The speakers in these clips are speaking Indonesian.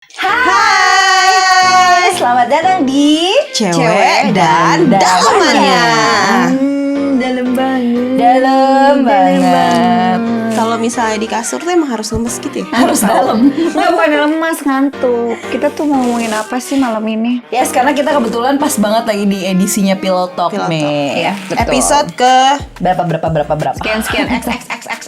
Hai, selamat datang di Cewek dan Dalamannya. Dalam banget. Kalau misalnya di kasur tuh emang harus lemes gitu ya? Harus dalam. Nggak, bukan lemas, ngantuk. Kita tuh mau ngomongin apa sih malam ini? Yes, karena kita kebetulan pas banget lagi di edisinya Pillow Talk Pillow nih. Talk, Ya, betul. Episode ke berapa? Sekian X.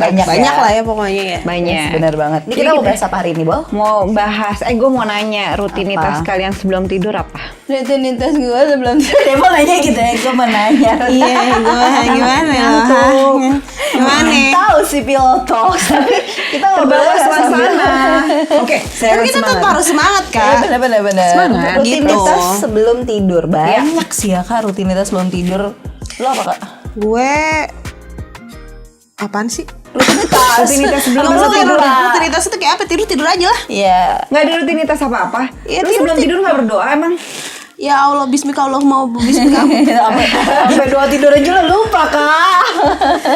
Banyak lah ya pokoknya ya. Banyak. Yes, bener banget. Ini kita mau bahas apa hari ini, Bol? Mau bahas, gue mau nanya rutinitas Apa? kalian sebelum tidur apa? Rutinitas gue sebelum tidur. Mau nanya gitu ya, gue mau nanya. Iya, gimana? Gimana? Tahu sih Pillow Talk, tapi kita Terbawa suasana. Oke, saya Kan kita tetap harus semangat kan? Bener. Semangat, Rutinitas gitu. sebelum tidur banyak sih ya kak. Rutinitas sebelum tidur. Lo apa kak? Gue apaan sih? Rutinitas sebelum Nggak perlu tidur. rutinitas itu kayak apa? Tidur aja lah. Iya. Nggak ada rutinitas apa-apa? Iya, Lu sebelum tidur nggak berdoa emang? Ya Allah, bismika Allah mau bismika. Sampai doa tidur aja lo lupa kak.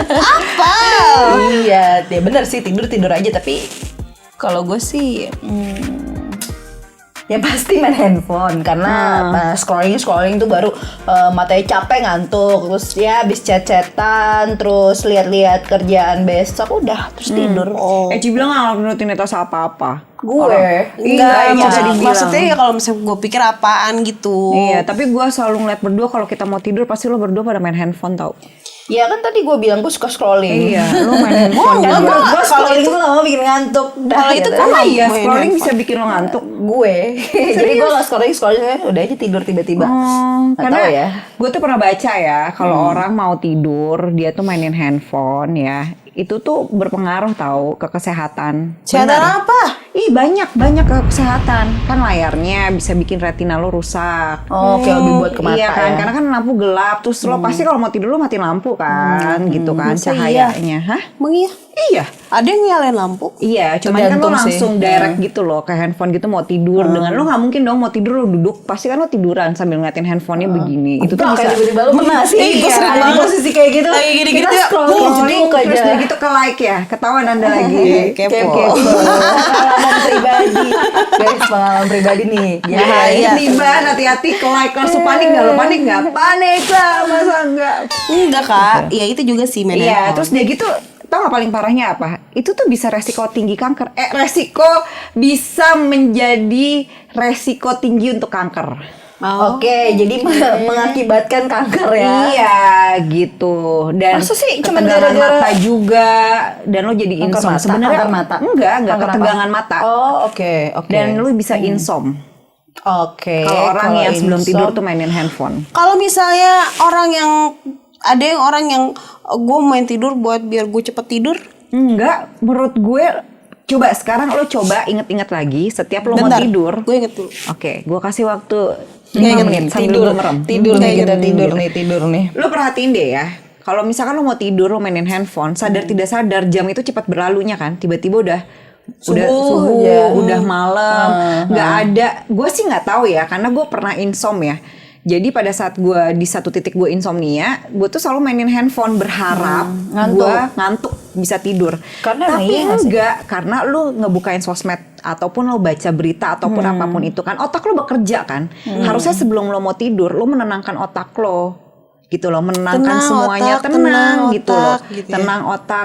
Apa? Iya, ya bener sih tidur aja, tapi kalau gue sih ya pasti main handphone karena scrolling tuh baru matanya capek ngantuk, terus ya habis chat-chatan, terus lihat-lihat kerjaan besok udah terus tidur. Eci bilang nggak ngelakuin rutinitas apa-apa. Gue Enggak, dibilang. maksudnya ya kalau misalnya gue pikir apaan gitu. Iya, tapi gue selalu ngeliat berdua kalau kita mau tidur pasti lo berdua pada main handphone tau. ya kan tadi gue bilang gue suka scrolling. Iya, lo main handphone. Karena juga. gue scrolling tuh gak mau bikin ngantuk. Kalau itu kan Emang iya, main scrolling handphone. bisa bikin lo ngantuk. gue. Jadi gue kalau scrolling udah aja tidur tiba-tiba. Nggak Karena tahu ya. gue tuh pernah baca ya, kalau orang mau tidur, dia tuh mainin handphone ya, itu tuh berpengaruh tahu ke kesehatan. Kesehatan Benar. apa? Ih banyak ke kesehatan. Kan layarnya bisa bikin retina lo rusak. Oh, oke, lebih buat ke mata Iya kan, ya. karena kan lampu gelap, terus lo pasti kalau mau tidur lo matiin lampu kan, gitu kan Masa cahayanya. Hah? Emang iya? Iya. Ada yang nyalain lampu? Iya, cuman kan lo Tergantung sih. langsung direct gitu loh ke handphone gitu mau tidur dengan lo nggak mungkin dong mau tidur lo duduk pasti kan lo tiduran sambil ngeliatin handphonenya begini. Itu tuh Enggak, bisa kayak tiba-tiba lu pernah sih. Iya, Gue sering ada banget di posisi kayak gitu. Kayak gini-gini Kita ya. scrolling terus aja. udah gitu ke like ya, ketahuan anda lagi. Kepo. Pengalaman pribadi. Guys, pengalaman pribadi nih. Jadi Bahaya nih Ban, hati-hati ke like langsung panik nggak lo panik nggak? Panik lah masa enggak? Enggak kak, ya itu juga sih main Iya, handphone. terus dia gitu. Tau gak paling parahnya apa? Itu tuh bisa resiko tinggi kanker. Resiko bisa menjadi resiko tinggi untuk kanker. Oke, jadi mengakibatkan kanker ya. Iya gitu. Dan Masa sih cuman ketegangan gara-gara- mata juga dan lo jadi Kanker insom. mata? Sebenarnya Kanker mata? enggak Kanker apa? ketegangan mata. Oh, oke. Dan lo bisa insom. Oke. Kalau orang kalau yang sebelum insom- tidur tuh mainin handphone. Kalau misalnya orang yang gue main tidur buat biar gue cepet tidur. Enggak, menurut gue coba sekarang lo coba inget-inget lagi setiap lo Bentar, mau tidur. gue inget dulu. Oke, gue kasih waktu Ingat, 5 menit sambil tidur lo merem. Tidur nih Kayak kita gitu. tidur nih. Lo perhatiin deh ya. Kalau misalkan lo mau tidur, lo mainin handphone, sadar tidak sadar jam itu cepat berlalunya kan. Tiba-tiba udah subuh, ya. udah malam, nggak ada. Gue sih nggak tahu ya, karena gue pernah insom ya. Jadi pada saat gue di satu titik gue insomnia, gue tuh selalu mainin handphone berharap gue ngantuk bisa tidur. Karena Tapi iya nggak sih? enggak, karena lu ngebukain sosmed ataupun lo baca berita ataupun apapun itu kan, otak lo bekerja kan. Harusnya sebelum lo mau tidur, lo menenangkan otak lo. Gitu loh, menenangkan Tenang semuanya, otak, tenang tenang gitu otak, loh. gitu ya.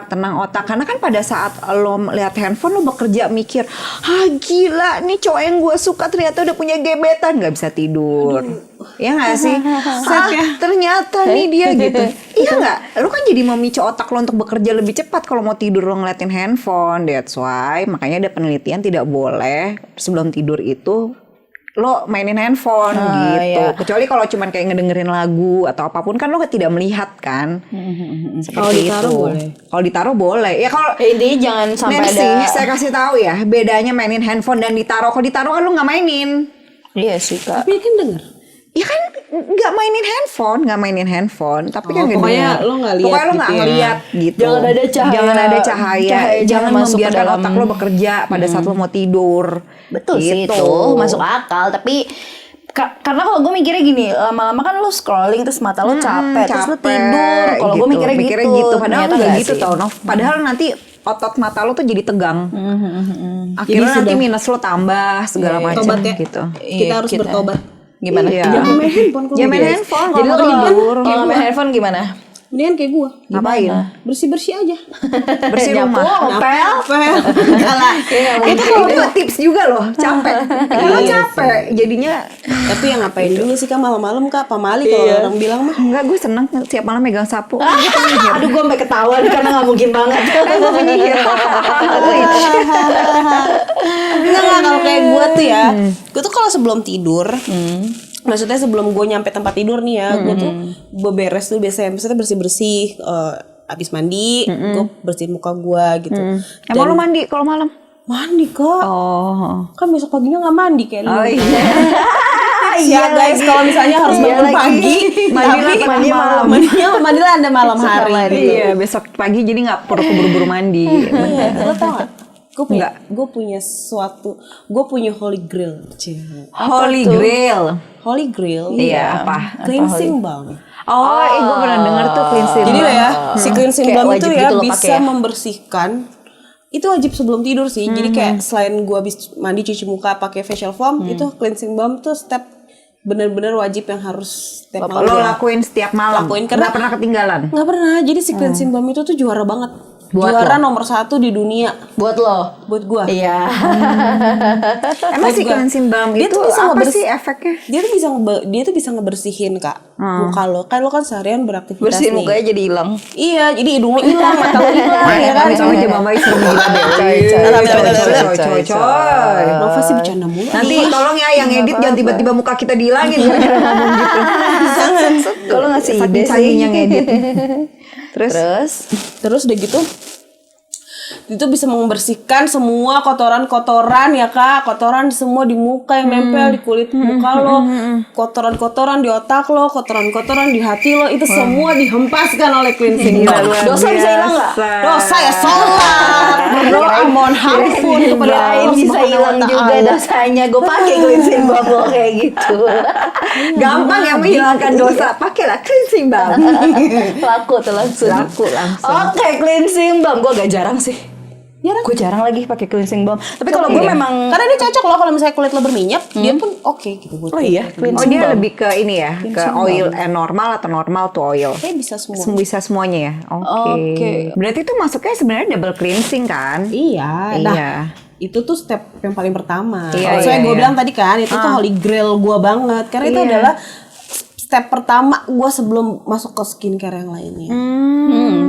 Tenang otak. Karena kan pada saat lo lihat handphone lo bekerja mikir, ah gila nih cowok yang gue suka ternyata udah punya gebetan, nggak bisa tidur. Ya nggak sih? Ternyata nih dia gitu. Iya nggak? Lo kan jadi memicu otak lo untuk bekerja lebih cepat kalau mau tidur lo ngeliatin handphone. That's why makanya ada penelitian tidak boleh sebelum tidur itu lo mainin handphone gitu. iya. Kecuali kalau cuman kayak ngedengerin lagu atau apapun kan lo tidak melihat kan. Kalau Seperti ditaruh itu. boleh. Kalau ditaruh boleh. Ya kalau Intinya jangan sampai Nancy, ada. saya kasih tahu ya, bedanya mainin handphone dan ditaruh. Kalau ditaruh kan lo nggak mainin. Iya sih kak. Tapi kan denger. Ya kan nggak mainin handphone, tapi kan pokoknya ngedenger. lo nggak lihat Pokoknya lo nggak gitu ya. ngeliat gitu. Jangan ada cahaya. Jangan ada cahaya. Cahaya Jangan masuk ke membiarkan dalam. otak lo bekerja pada saat lo mau tidur. Betul sih Gitu. itu masuk akal, tapi karena kalau gue mikirnya gini, lama-lama kan lo scrolling terus mata lo capek, terus lo tidur. Kalau gue mikirnya gitu. Padahal Ternyata nggak nggak gitu sih. tau, Nov. Padahal nanti otot mata lo tuh jadi tegang. Jadi Akhirnya nanti sudah- minus lo tambah segala macam Tobat ya. gitu. Kita harus bertobat. Gimana? Iya. Jangan main handphone kalau Ya main gitu. handphone Jadi kalau lo mau tidur. kalau main handphone gimana? Mendingan kayak gue. Ngapain? Bersih-bersih aja. Bersih Nyapu, rumah. ngepel. Enggak lah. Itu kalau tips juga loh, capek. Kalau capek jadinya Tapi yang ngapain juga sih Kak malam-malam Kak, pamali kalau orang bilang mah. enggak, gue seneng tiap malam megang sapu. Aduh, gue sampai ketahuan karena nggak mungkin banget. Gue penyihir. Enggak kalau kayak gue tuh ya. Gue tuh kalau sebelum tidur, maksudnya sebelum gue nyampe tempat tidur nih ya, gue tuh beberes tuh biasanya, maksudnya bersih-bersih, habis mandi, gue bersihin muka gue gitu. Emang lo mandi kalau malam? Mandi Kak, Oh. kan besok paginya nggak mandi kayak lu. Oh iya. Ya guys, kalau misalnya harus bangun pagi, mandilah anda malam hari. Gitu. Iya, besok pagi jadi nggak perlu keburu-buru mandi. Iya, lo tau gak? Enggak. Gue punya holy grail. Holy Grail. Holy grail. Iya, apa? Cleansing balm. Oh, gue pernah denger tuh cleansing. Jadi lah ya, si cleansing Kayak balm itu wajib ya gitu lo bisa pakai ya? membersihkan. Itu wajib sebelum tidur sih. Jadi kayak selain gue habis mandi cuci muka pakai facial foam, itu cleansing balm tuh step bener-bener wajib yang harus setiap malam. Lo lakuin setiap malam. Lakuin, karena- nggak pernah ketinggalan. Nggak pernah. Jadi si cleansing balm itu tuh juara banget. Buat Juara nomor 1 di dunia Buat lo. buat gue. Iya. Emang si cleansing balm Dia itu tuh bisa apa ngebersih- sih efeknya? Dia tuh bisa ngebersihin Kak muka lo. Kan lo kan seharian beraktivitas Bersihin nih. mukanya jadi hilang. Iya, jadi hidung lo hilang, mata lo hilang ya kan. Sama aja Mama serem gila deh. Coy. Nova sih bercanda mulu. Nanti tolong ya yang edit jangan tiba-tiba muka kita dihilangin gara-gara ngomong gitu. Kalau ngasih ide Saking sih. canggihnya ngedit. Terus Terus udah gitu itu bisa membersihkan semua kotoran-kotoran ya Kak, kotoran semua di muka yang nempel di kulit muka lo, kotoran-kotoran di otak lo, kotoran-kotoran di hati lo, itu semua dihempaskan oleh cleansing balm. Dosa bisa hilang nggak? Dosa ya sholat, berdoa mohon ampun kepada Kirain Allah bisa hilang Subhanahu wa juga Ta'ala. dosanya. Gue pakai cleansing balm lo kayak gitu. gampang ya menghilangkan dosa. Pakailah cleansing balm. Laku tuh langsung. Laku langsung. Oke, cleansing balm gue agak jarang sih. Gue jarang lagi pakai cleansing balm. Tapi kalau gue memang Karena dia cocok loh kalau misalnya kulit lo berminyak, dia pun oke gitu buat. Oh iya, Oh cleansing dia balm. lebih ke ini ya, ke oil normal atau normal to oil. Kayak bisa semua. Bisa semuanya ya. Oke. Oke. Berarti itu masuknya sebenarnya double cleansing kan? Iya, Iya. nah itu tuh step yang paling pertama. Iya, Kalau saya iya, gue iya. bilang tadi kan, itu tuh holy grail gue banget. Karena itu Iya. adalah step pertama gue sebelum masuk ke skincare yang lainnya.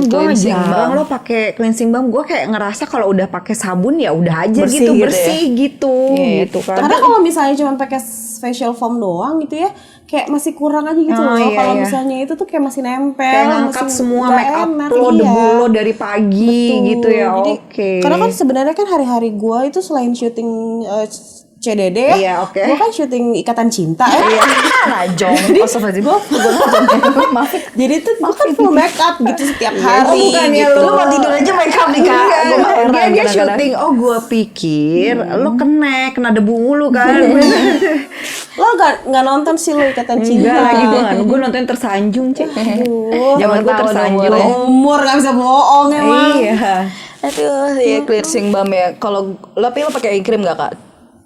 Gue cleansing jarang balm. lo pakai cleansing balm. Gue kayak ngerasa kalau udah pakai sabun ya udah aja Bersih gitu, gitu ya? bersih gitu, gitu kan. Karena kalau misalnya cuma pakai facial foam doang gitu ya, kayak masih kurang aja gitu Oh, loh. iya, Kalau iya. misalnya itu tuh kayak masih nempel, Kayak ngangkat masih semua nggak make up enak, lo, iya. debu lo dari pagi gitu ya. Jadi, Oke. karena kan sebenarnya kan hari-hari gue itu selain syuting CDD ya, Iya, oke. gue kan syuting Ikatan Cinta ya. najong. Astagfirullahaladzim. Gue najong. Maaf. Jadi tuh gue kan full make up gitu setiap hari. bukan ya, gitu. lu Lu mau tidur aja make up nih Kak. Enggak, Gue heran dia kadang-kadang. syuting. Oh gue pikir lo kena debu mulu kan. Lo nggak nonton sih lo Ikatan Cinta? Enggak lagi gue nonton tersanjung cek. Aduh, Zaman gue tahu tersanjung. nomornya. umur nggak bisa bohong emang. Iya. Aduh, ya cleansing balm ya. Kalau lo pakai eye cream nggak Kak?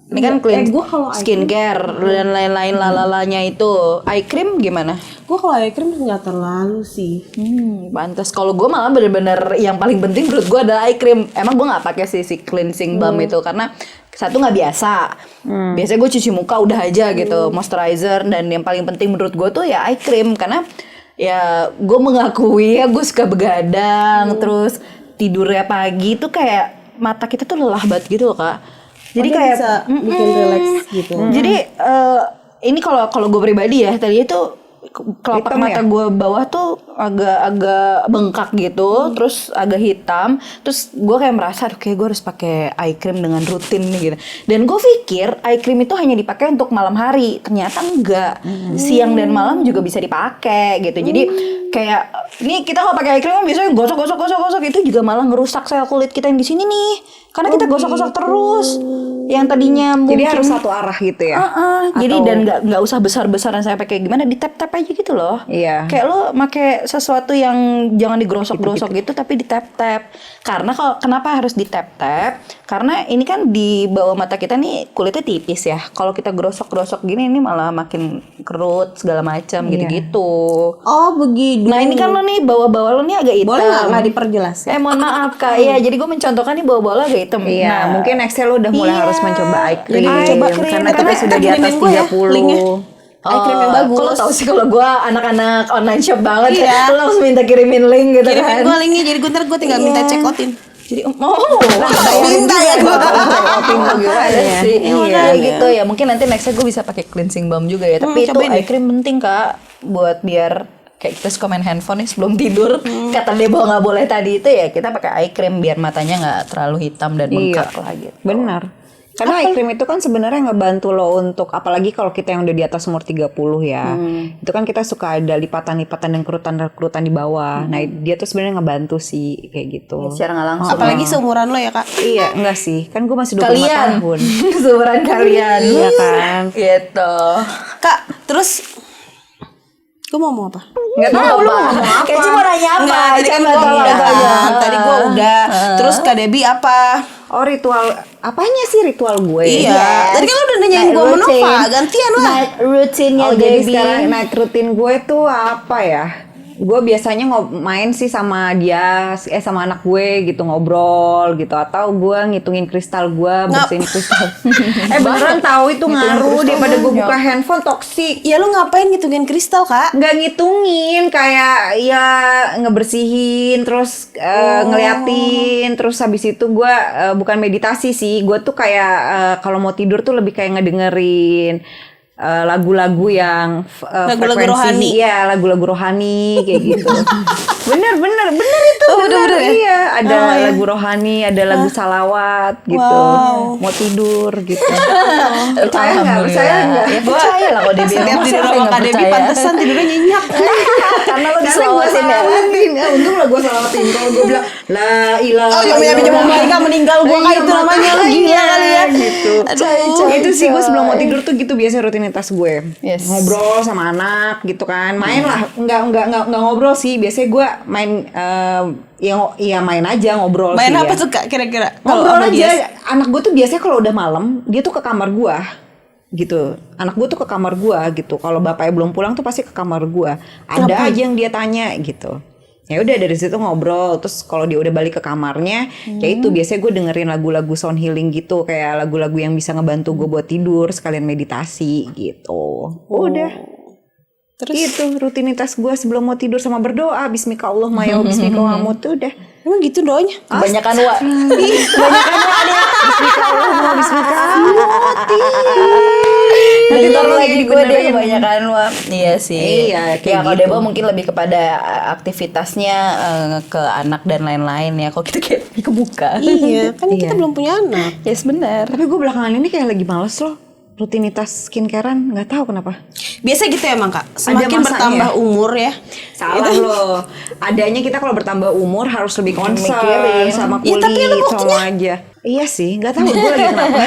Ini kan clean gua kalau eye skincare dan lain-lain lalalanya itu. Eye cream gimana? Gue kalau eye cream nggak terlalu sih. Pantas. Kalau gue malah bener-bener yang paling penting menurut gue adalah eye cream. Emang gue nggak pakai si cleansing balm itu karena satu nggak biasa. Biasanya gue cuci muka udah aja gitu, moisturizer, dan yang paling penting menurut gue tuh ya eye cream karena ya gue mengakui ya gue suka begadang, terus tidurnya pagi tuh kayak mata kita tuh lelah banget gitu loh Kak. Jadi Dia kayak bisa bikin relax gitu. Jadi ini kalau gue pribadi ya tadi itu kelopak Hitam mata ya? gue bawah tuh agak bengkak gitu, terus agak hitam, terus gue kayak merasa aduh kayak gue harus pakai eye cream dengan rutin nih gitu. Dan gue pikir eye cream itu hanya dipakai untuk malam hari, ternyata enggak, siang dan malam juga bisa dipakai gitu. Jadi kayak ini kita kalau pakai eye cream kan biasanya gosok itu juga malah ngerusak sel kulit kita yang di sini nih, karena kita gosok-gosok terus. Yang tadinya Jadi mungkin harus satu arah gitu ya. jadi dan nggak usah besar-besaran saya pakai gimana di tap-tap aja gitu loh. Iya. Kayak lo make sesuatu yang jangan digosok-gosok gitu tapi di tap-tap. Karena kenapa harus di tap-tap? Karena ini kan di bawah mata kita nih kulitnya tipis ya. Kalau kita gosok-gosok gini ini malah makin kerut segala macam gitu-gitu. Oh begitu. Nah ini kan lo nih bawah-bawah lo nih agak hitam. boleh nggak diperjelas ya? Mohon maaf Kak. Iya, jadi gue mencontohkan nih bawah-bawah lo agak hitam. Iya, Nah, mungkin nextnya lo udah mulai iya. harus mencoba eye cream. Jadi mencoba krim. Karena Karena kita sudah di atas kirimin gue ya, 30. linknya. Eye cream yang bagus. Kalau tahu sih kalau gue anak-anak online shop banget, Iya. lo langsung minta kirimin link gitu Kirimin kan. gue linknya, jadi gue tinggal minta Iya. check outin. Jadi minta ya gue. Iya sih. Iya. Iya gitu ya. Mungkin nanti nextnya gue bisa pakai cleansing balm juga ya. Tapi itu cobain eye deh. cream penting Kak buat biar kayak kita suka main handphone nih sebelum tidur. Kata Debo nggak boleh tadi itu ya kita pakai eye cream biar matanya nggak terlalu hitam dan bengkak lah gitu. Benar. Karena eye cream itu kan sebenarnya ngebantu lo untuk, apalagi kalau kita yang udah di atas umur 30 ya. Itu kan kita suka ada lipatan-lipatan dan kerutan-kerutan di bawah. Nah, dia tuh sebenarnya ngebantu sih kayak gitu. Secara nggak langsung. Apalagi seumuran lo ya kak. Iya, enggak sih. Kan gue masih 25 Kalian, tahun. seumuran kalian. Iya kan? Gitu. Kak, terus gue mau ngomong apa? Enggak tahu lu mau ngomong apa. Kayak mau nanya apa? Enggak, tadi kan Coba gue tolong udah. tanya. Tadi gue udah. Terus Kak Debbie apa? Oh, ritual apanya sih ritual gue? Iya. Tadi kan lo udah nanyain gue Nova, gantian lah. Night routine-nya Oh, jadi Debbie. sekarang night routine gue tuh apa ya? Gue biasanya main sih sama dia, sama anak gue gitu, ngobrol gitu, atau gue ngitungin kristal gue, bersihin kristal. Beneran tahu itu ngaruh daripada gue buka handphone toksik. Ya lo ngapain ngitungin kristal kak? Nggak ngitungin, kayak ya ngebersihin, terus ngeliatin, terus habis itu gue bukan meditasi sih, gue tuh kayak kalau mau tidur tuh lebih kayak ngedengerin lagu-lagu yang Lagu-lagu frekuensi, rohani. iya lagu-lagu rohani kayak gitu. bener itu Oh, bener ya? iya ada lagu rohani, ada lagu salawat gitu. Wow. Mau tidur gitu. Percaya nggak? Percaya nggak? Ya percaya lah kalau Debbie. Setiap Masa tidur apa sama yang Kak nggak Debbie percaya? pantesan tidurnya nyenyak. Karena lo Karena gue diselawatin ya. salawatin, untung lah gue salawatin. Kalau gue bilang la ilaha Oh, yang punya mereka meninggal gue Iya, kayak itu namanya lo gila kali ya. gitu. Aduh. Itu sih gue sebelum mau tidur tuh gitu biasa rutinitas gue. Yes. Ngobrol sama anak gitu kan. Main lah, enggak ngobrol sih. Biasanya gue main ya main aja ngobrol Main sih apa ya. tuh kak kira-kira? Kalau Ngobrol sama aja. dia? Anak gue tuh biasanya kalau udah malam dia tuh ke kamar gue gitu. Anak gue tuh ke kamar gue gitu. Kalau bapaknya belum pulang tuh pasti ke kamar gue. Ada aja yang dia tanya gitu. Ya udah dari situ ngobrol, terus kalau dia udah balik ke kamarnya, ya itu biasanya gue dengerin lagu-lagu sound healing gitu, kayak lagu-lagu yang bisa ngebantu gue buat tidur sekalian meditasi gitu. Udah. Terus Itu rutinitas gue sebelum mau tidur sama berdoa, bismika Allahumma ya bismika wa amut tuh udah. emang gitu doanya? Kebanyakan wa. Bismika Allahumma bismika amut. Bentar Nanti lagi gue dibenerin. dia kebanyakan wa. Iya sih. Iya, kayak Ya kalau gitu. Debo mungkin lebih kepada aktivitasnya ke anak dan lain-lain ya. Kalau kita kayak lebih kebuka. Iya, kan kita belum punya anak. Yes benar. Tapi gue belakangan ini kayak lagi males loh. Rutinitas skincarean, nggak tahu kenapa. Biasa gitu emang kak. Semakin masanya. bertambah umur ya. Salah loh. Adanya kita kalau bertambah umur harus lebih concern Mikirin. sama Ya, kulit, tapi ada sama waktunya. aja. Iya sih, nggak tahu gue lagi kenapa.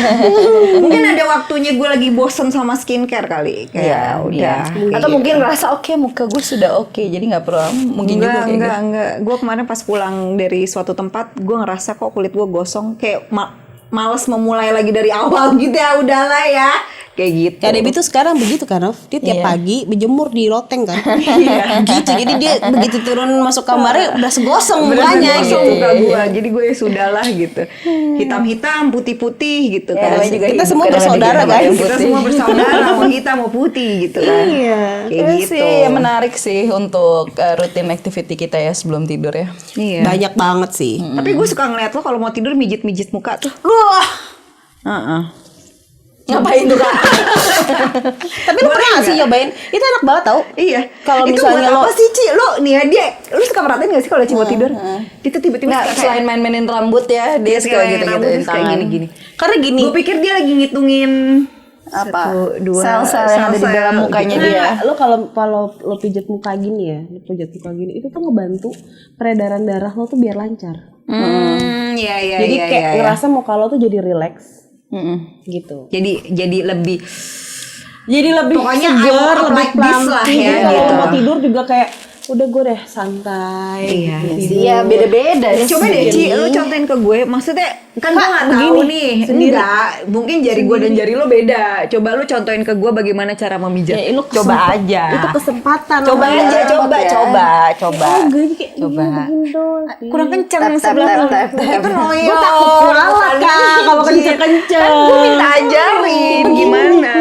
Mungkin ada waktunya gue lagi bosen sama skincare kali. Kayak udah. Atau mungkin ngerasa oke muka gue sudah oke, jadi nggak perlu mungkin juga kayak gitu. Enggak. Gue kemarin pas pulang dari suatu tempat, gue ngerasa kok kulit gue gosong, kayak males memulai lagi dari awal gitu ya, udahlah ya. Kayak gitu. Kak Debbie tuh sekarang begitu kan, Nov? Dia tiap Iya. pagi berjemur di loteng kan. Gitu. Jadi dia begitu turun masuk kamarnya udah segosong mukanya Gosong gitu. muka gue, jadi gue ya sudahlah gitu. Hitam-hitam, putih-putih gitu Ya, kan. namanya juga Kita hidup semua kadang ada bersaudara, yang guys. yang Kita putih. semua bersaudara, mau hitam mau putih gitu kan. Iya. Kayak Itu gitu. sih menarik sih untuk rutin activity kita ya sebelum tidur ya. Iya. Banyak banget sih. Tapi gue suka ngeliat lo kalau mau tidur mijit-mijit muka tuh. Wah. Heeh. Ngapain tuh kak? Tapi lu pernah nggak sih nyobain? Itu enak banget tau. Iya. Kalau Itu misalnya buat lo apa sih Ci? Lo nih ya dia, lu suka merhatiin gak sih kalau Ci mau tidur? Dia tuh tiba-tiba Nggak, suka kayak selain main-mainin rambut ya, dia suka kayak gitu-gituin rambut terus kayak tangan. gini-gini. karena gini. Gue pikir dia lagi ngitungin Apa? 1, 2, Sel-sel yang ada di dalam mukanya gitu. dia. Lo kalau lo pijat muka gini ya, lo pijat muka gini itu tuh ngebantu peredaran darah lo tuh biar lancar. Iya iya Jadi iya. kayak iya. ngerasa muka lo tuh jadi relax Mm-mm. gitu. Jadi lebih Jadi lebih Pokoknya I seger, want lebih like this lah plumpy. ya, Jadi kalau gitu. mau tidur juga kayak udah gue deh santai. Iya. gitu. Iya, beda-beda. Coba deh Ci, lu contohin ke gue. Maksudnya kan gue nggak tahu begini, nih. sendiri. Enggak, mungkin jari gue dan jari lo beda. Coba lu contohin ke gue bagaimana cara memijat. Ya, lu Coba aja. Itu kesempatan. Coba namanya. aja, coba, ya. coba. Oh, gue kayak Coba. begini dong. Kurang kenceng Tap, tap, sebelah tap, lu. tap, tap. Itu noyo. Gue takut kualat Kak kalau kenceng-kenceng. Kan gue minta ajarin gimana.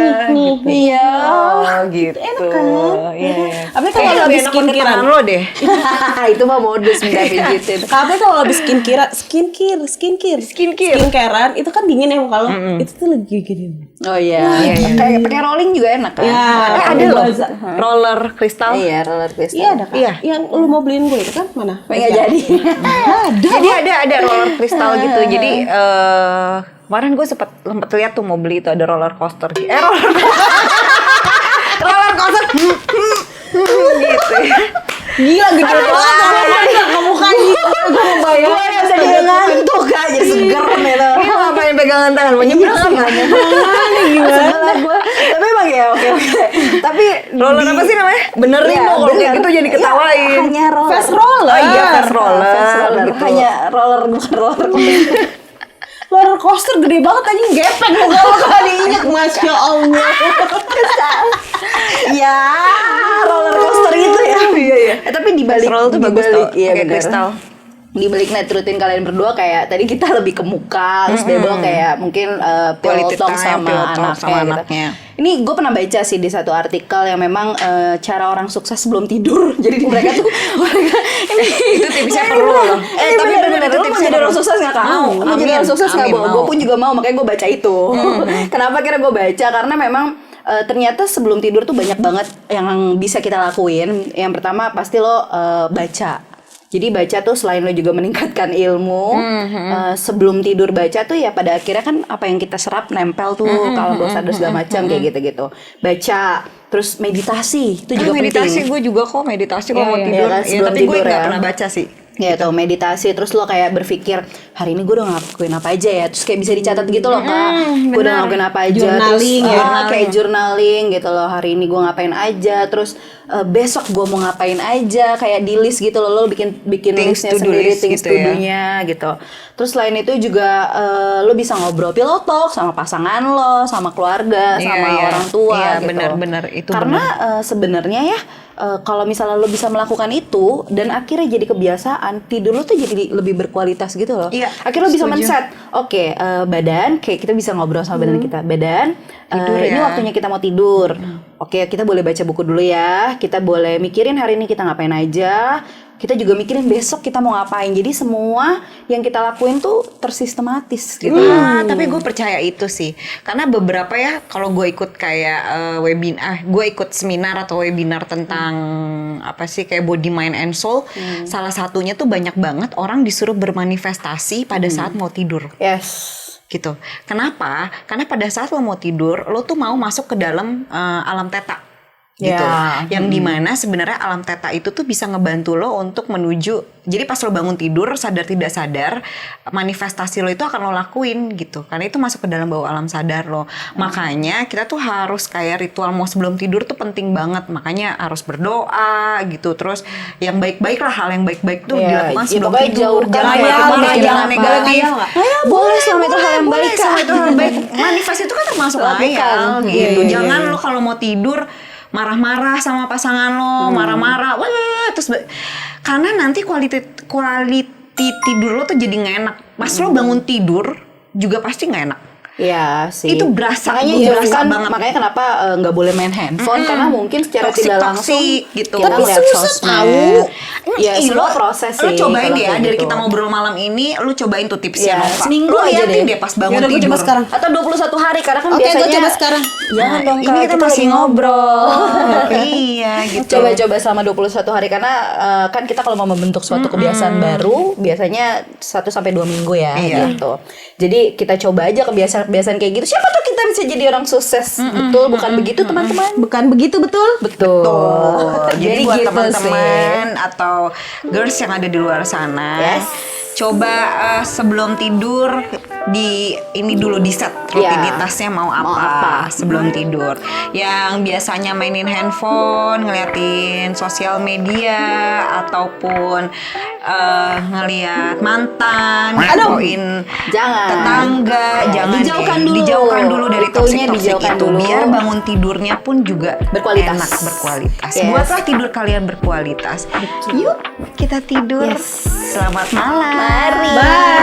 Iya. Oh gitu. Enak kan? Iya. Tapi kalau Kayaknya habis lebih enak pakai skincare tangan lo deh. Itu mah modus minta pijitin. Tapi kalau habis skincarean itu kan dingin ya muka lo. Itu tuh lagi gini. Oh iya. Kayak pakai rolling juga enak kan? Ya, Ada loh roller kristal. Iya, roller coaster. Iya ada kan? Iya. Yang lu mau beliin gue itu kan mana? Nggak jadi. Jadi ada roller kristal gitu. Jadi kemarin gue sempet lihat tuh mau beli itu ada roller coaster. Roller coaster. Gitu. Gila gede banget ke mukanya. Gue mau bayar. Gue bisa dia ngantuk aja seger nih lo. Ini ngapain pegangan tangan? Mau nyebrang kan? Sebelah gue. Tapi emang ya oke. Tapi Roller apa sih namanya? Benerin Iya, dong kalau kayak bener. gitu jadi ketawain. Iya, hanya roller. Fast roller. Oh iya, fast roller. Fast roller. Gitu. Hanya roller bukan roller. Roller coaster gede banget aja gepeng muka lo kalau diinjek. Masya Allah. Iya, roller coaster itu ya. Iya. Tapi dibalik Fast roller tuh bagus tau, iya pakai bener. kristal. Di balik night routine kalian berdua kayak tadi kita lebih ke muka, terus Bebo kayak mungkin Quality pillow talk time, sama pillow talk anaknya, sama gitu. anaknya. Ini gue pernah baca sih di satu artikel yang memang cara orang sukses sebelum tidur. Jadi mereka tuh Itu tipsnya perlu loh. tapi bener-bener lu mau jadi orang sukses nggak kak? Mau. Mau jadi orang sukses nggak? Amin, mau. Gue pun juga mau, makanya gue baca itu. Kenapa kira gue baca? Karena memang ternyata sebelum tidur tuh banyak banget yang bisa kita lakuin. Yang pertama pasti lo baca. Jadi baca tuh selain lo juga meningkatkan ilmu, sebelum tidur baca tuh ya pada akhirnya kan apa yang kita serap nempel tuh kalau doa sadar segala macam kayak gitu-gitu. Baca, terus meditasi itu juga meditasi penting. gue juga kok meditasi kalau mau iya, tidur. kan, Ya, sebelum tapi gue tidur nggak ya. pernah baca sih. Ya tuh meditasi, terus lo kayak berpikir hari ini gue udah ngelakuin apa aja ya, terus kayak bisa dicatat gitu loh kak, gue udah ngelakuin apa aja, Journaling terus ya. kayak journaling gitu loh, hari ini gue ngapain aja, terus besok gue mau ngapain aja, kayak di list gitu loh, lo bikin Things listnya to do sendiri, list things gitu to ya. do-nya gitu. Terus selain itu juga lo bisa ngobrol pillow talk sama pasangan lo, sama keluarga, Iya, sama iya. orang tua Iya, gitu. benar-benar, itu Karena sebenarnya ya kalau misalnya lo bisa melakukan itu dan akhirnya jadi kebiasaan, tidur lo tuh jadi lebih berkualitas gitu loh. Iya, Akhirnya lo bisa setuju. men-set, oke, badan, kayak kita bisa ngobrol sama badan kita. Badan, Tidur ini ya. waktunya kita mau tidur. Oke, kita boleh baca buku dulu ya. Kita boleh mikirin hari ini kita ngapain aja. Kita juga mikirin besok kita mau ngapain. Jadi semua yang kita lakuin tuh tersistematis gitu. Tapi gue percaya itu sih, karena beberapa ya kalau gue ikut kayak webinar, gue ikut seminar atau webinar tentang apa sih kayak body, mind, and soul. Salah satunya tuh banyak banget orang disuruh bermanifestasi pada saat mau tidur. Yes. Gitu. Kenapa? Karena pada saat lo mau tidur, lo tuh mau masuk ke dalam alam theta. Gitu. Ya. Yang dimana sebenarnya alam theta itu tuh bisa ngebantu lo untuk menuju. Jadi pas lo bangun tidur, sadar tidak sadar, manifestasi lo itu akan lo lakuin gitu. Karena itu masuk ke dalam bawah alam sadar lo. Makanya kita tuh harus kayak ritual mau sebelum tidur tuh penting banget. Makanya harus berdoa gitu. Terus yang baik-baik lah, hal yang baik-baik tuh Iya, dilakukan ya sebelum pokoknya tidur. jauhkan Jangan khayal, banyak, jangan jangan apa. negatif. Boleh selama itu hal yang baik, Kak. Selama itu hal yang baik. Manifest itu kan termasuk Lakukan. khayal gitu. Iya, iya, Jangan iya. lo kalau mau tidur marah-marah sama pasangan lo, marah-marah, wah, terus karena nanti quality tidur lo tuh jadi nggak enak. Pas lo bangun tidur juga pasti nggak enak. Iya sih. Itu berasa, makanya gue jauhkan, berasa banget. makanya kenapa nggak boleh main handphone karena mungkin secara Toxic, tidak langsung toxic gitu. kita Tapi ngeliat susah sosmed. tahu. Ya Ih, semua proses lo sih. cobain kalau deh ya kayak dari gitu. kita ngobrol malam ini, lu cobain tuh tipsnya Iya, Nova. seminggu Lu aja liatin deh. deh pas bangun Yaudah, gue tidur. coba sekarang. Atau 21 hari karena kan Oke, biasanya. gue coba sekarang. Jangan dong ini Kak, kita masih lagi ngobrol. Iya gitu. Coba-coba selama 21 hari karena kan kita kalau mau membentuk suatu kebiasaan baru biasanya 1 sampai 2 minggu ya Iya. gitu. Jadi kita coba aja kebiasaan-kebiasaan kayak gitu. Siapa tuh kita bisa jadi orang sukses. Betul, bukan begitu teman-teman? Bukan begitu betul? Betul. Jadi buat gitu teman-teman atau girls yang ada di luar sana, Yes. coba sebelum tidur ini dulu di set rutinitasnya mau apa sebelum tidur. Yang biasanya mainin handphone, ngeliatin sosial media ataupun ngeliat mantan, ngepoin tetangga, jangan dijauhkan dulu dari toksik dijauhkan itu. dulu. Biar bangun tidurnya pun juga Berkualitas. enak, berkualitas. Yes. Buatlah tidur kalian berkualitas. Yuk kita tidur. Selamat malam. Mari. Bye.